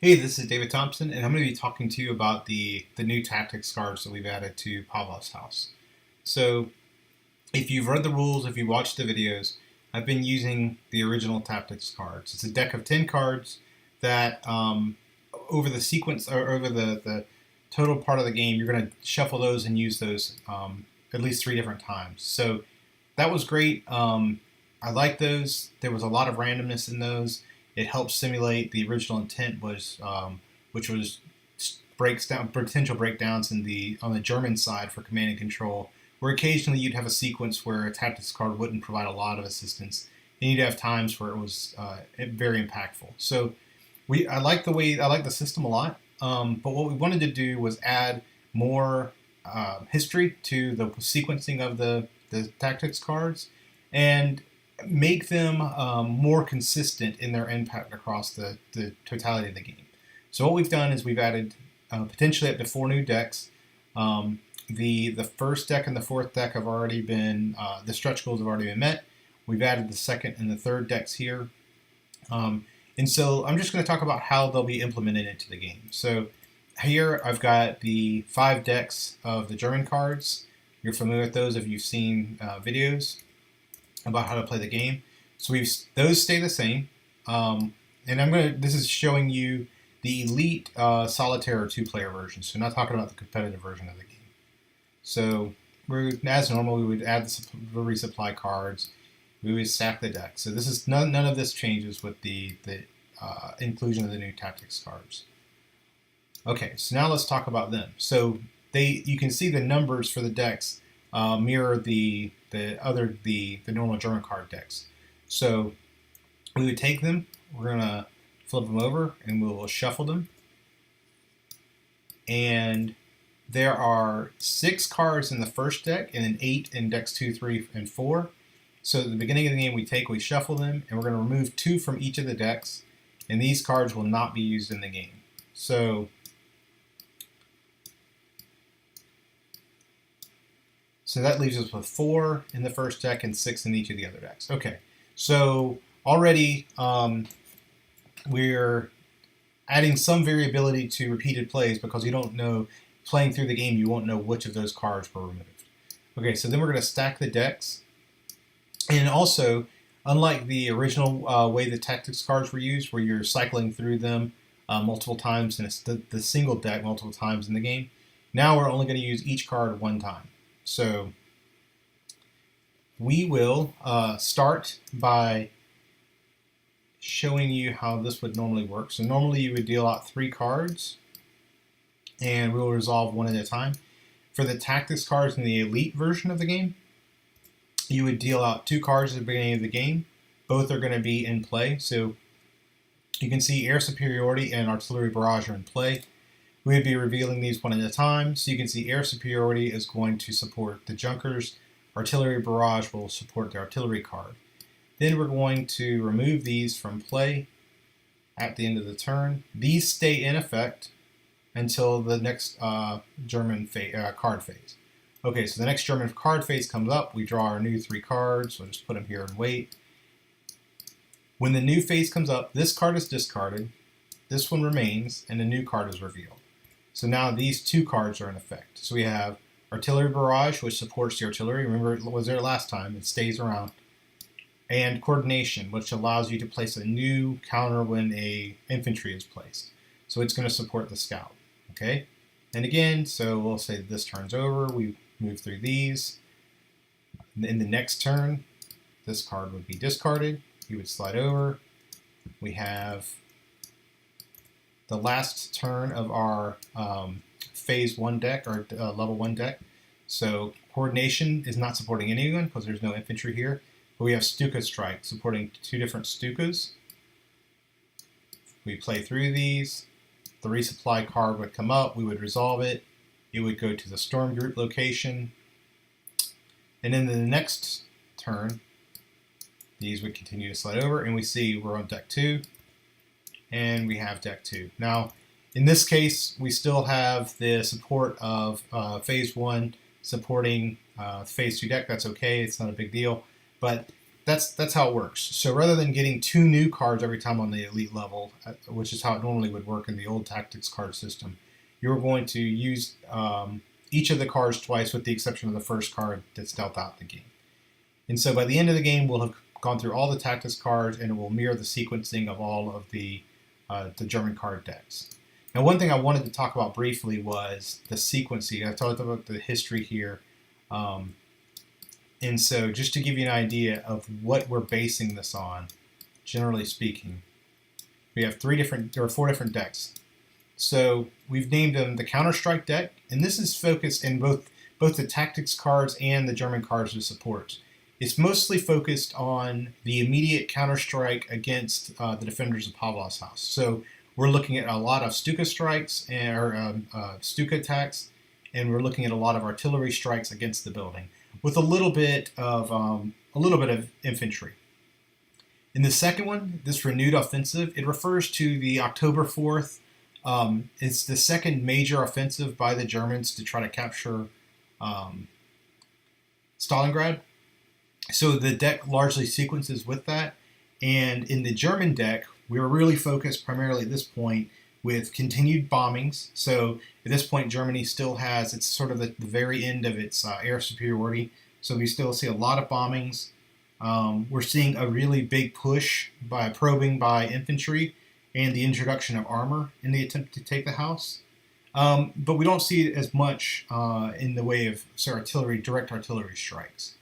Hey, this is David Thompson, and I'm going to be talking to you about the new tactics cards that we've added to Pavlov's house. So, if you've read the rules, if you watched the videos, I've been using the original tactics cards. It's a deck of 10 cards that, over the sequence or over the total part of the game, you're going to shuffle those and use those at least 3 different times. So, that was great. I like those. There was a lot of randomness in those. It helps simulate the original intent which was breaks down potential breakdowns in the on the German side for command and control, where occasionally you'd have a sequence where a tactics card wouldn't provide a lot of assistance, and you'd have times where it was very impactful. So I like the system a lot. But what we wanted to do was add more history to the sequencing of the tactics cards, and make them more consistent in their impact across the totality of the game. So what we've done is we've added potentially up to 4 new decks. The first deck and the fourth deck have already been, the stretch goals have already been met. We've added the second and the third decks here. And so I'm just going to talk about how they'll be implemented into the game. So here I've got the 5 decks of the German cards. You're familiar with those if you've seen videos about how to play the game. So those stay the same. And this is showing you the elite solitaire or 2-player version. So not talking about the competitive version of the game. So as normal, we would add the resupply cards. We would stack the deck. So this is none of this changes with the inclusion of the new tactics cards. Okay, so now let's talk about them. So you can see the numbers for the decks mirror the normal German card decks. So we would take them, we're gonna flip them over, and we'll shuffle them. And there are 6 cards in the first deck, and then 8 in decks 2, 3, and 4. So at the beginning of the game, we shuffle them, and we're going to remove 2 from each of the decks, and these cards will not be used in the game. So that leaves us with 4 in the first deck and 6 in each of the other decks. Okay, so already we're adding some variability to repeated plays because you don't know, playing through the game, you won't know which of those cards were removed. Okay, so then we're going to stack the decks. And also, unlike the original way the tactics cards were used, where you're cycling through them multiple times in the single deck multiple times in the game, now we're only going to use each card 1 time. So we will start by showing you how this would normally work. So normally you would deal out 3 cards, and we'll resolve 1 at a time. For the tactics cards in the elite version of the game, you would deal out 2 cards at the beginning of the game. Both are going to be in play. So you can see air superiority and artillery barrage are in play. We would be revealing these 1 at a time. So you can see air superiority is going to support the Junkers. Artillery barrage will support the artillery card. Then we're going to remove these from play at the end of the turn. These stay in effect until the next German card phase. Okay, so the next German card phase comes up. We draw our new 3 cards. We'll just put them here and wait. When the new phase comes up, this card is discarded, this one remains, and a new card is revealed. So now these 2 cards are in effect. So we have Artillery Barrage, which supports the artillery. Remember, it was there last time. It stays around. And Coordination, which allows you to place a new counter when a infantry is placed. So it's going to support the scout. Okay? And again, so we'll say this turn's over. We move through these. In the next turn, this card would be discarded. You would slide over. We have the last turn of our phase 1 deck, or level 1 deck. So Coordination is not supporting anyone because there's no infantry here. But we have Stuka Strike supporting 2 different Stukas. We play through these. The resupply card would come up. We would resolve it. It would go to the Storm Group location. And then in the next turn, these would continue to slide over, and we see we're on deck 2, and we have deck 2. Now, in this case, we still have the support of phase 1 supporting phase 2 deck. That's okay. It's not a big deal. But that's how it works. So rather than getting 2 new cards every time on the elite level, which is how it normally would work in the old tactics card system, you're going to use each of the cards twice, with the exception of the first card that's dealt out in the game. And so by the end of the game, we'll have gone through all the tactics cards, and it will mirror the sequencing of all of the German card decks. Now, one thing I wanted to talk about briefly was the sequencing. I talked about the history here. And so just to give you an idea of what we're basing this on, generally speaking, we have 4 different decks. So we've named them the Counter-Strike deck, and this is focused in both the tactics cards and the German cards it supports. It's mostly focused on the immediate counter-strike against the defenders of Pavlov's house. So we're looking at a lot of Stuka strikes or Stuka attacks, and we're looking at a lot of artillery strikes against the building, with a little bit of infantry. In the second one, this renewed offensive, it refers to the October 4th. It's the second major offensive by the Germans to try to capture Stalingrad. So the deck largely sequences with that. And in the German deck, we were really focused primarily at this point with continued bombings. So at this point, Germany still has, it's sort of the very end of its air superiority. So we still see a lot of bombings. We're seeing a really big push by probing by infantry and the introduction of armor in the attempt to take the house. But we don't see as much in the way of direct artillery strikes.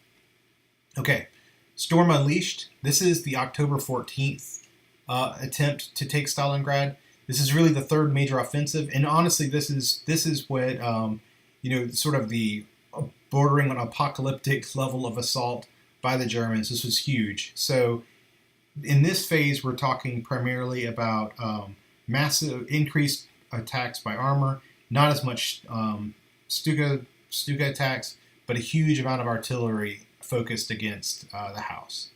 Okay, Storm Unleashed. This is the October 14th attempt to take Stalingrad. This is really the third major offensive, and honestly, this is what sort of the bordering on apocalyptic level of assault by the Germans. This was huge. So in this phase, we're talking primarily about massive increased attacks by armor, not as much Stuka attacks, but a huge amount of artillery focused against the house.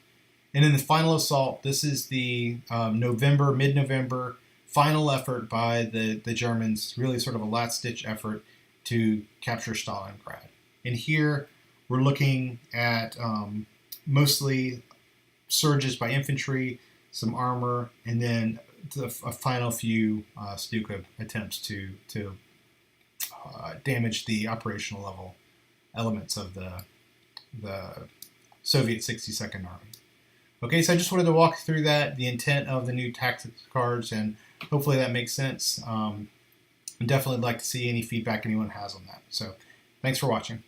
And in the final assault, this is the mid-November final effort by the Germans, really sort of a last-ditch effort to capture Stalingrad. And here we're looking at mostly surges by infantry, some armor, and then a final few Stuka attempts to damage the operational level elements of the Soviet 62nd Army. Okay, so I just wanted to walk through that, the intent of the new tactics cards, and hopefully that makes sense. I'd definitely like to see any feedback anyone has on that. So thanks for watching.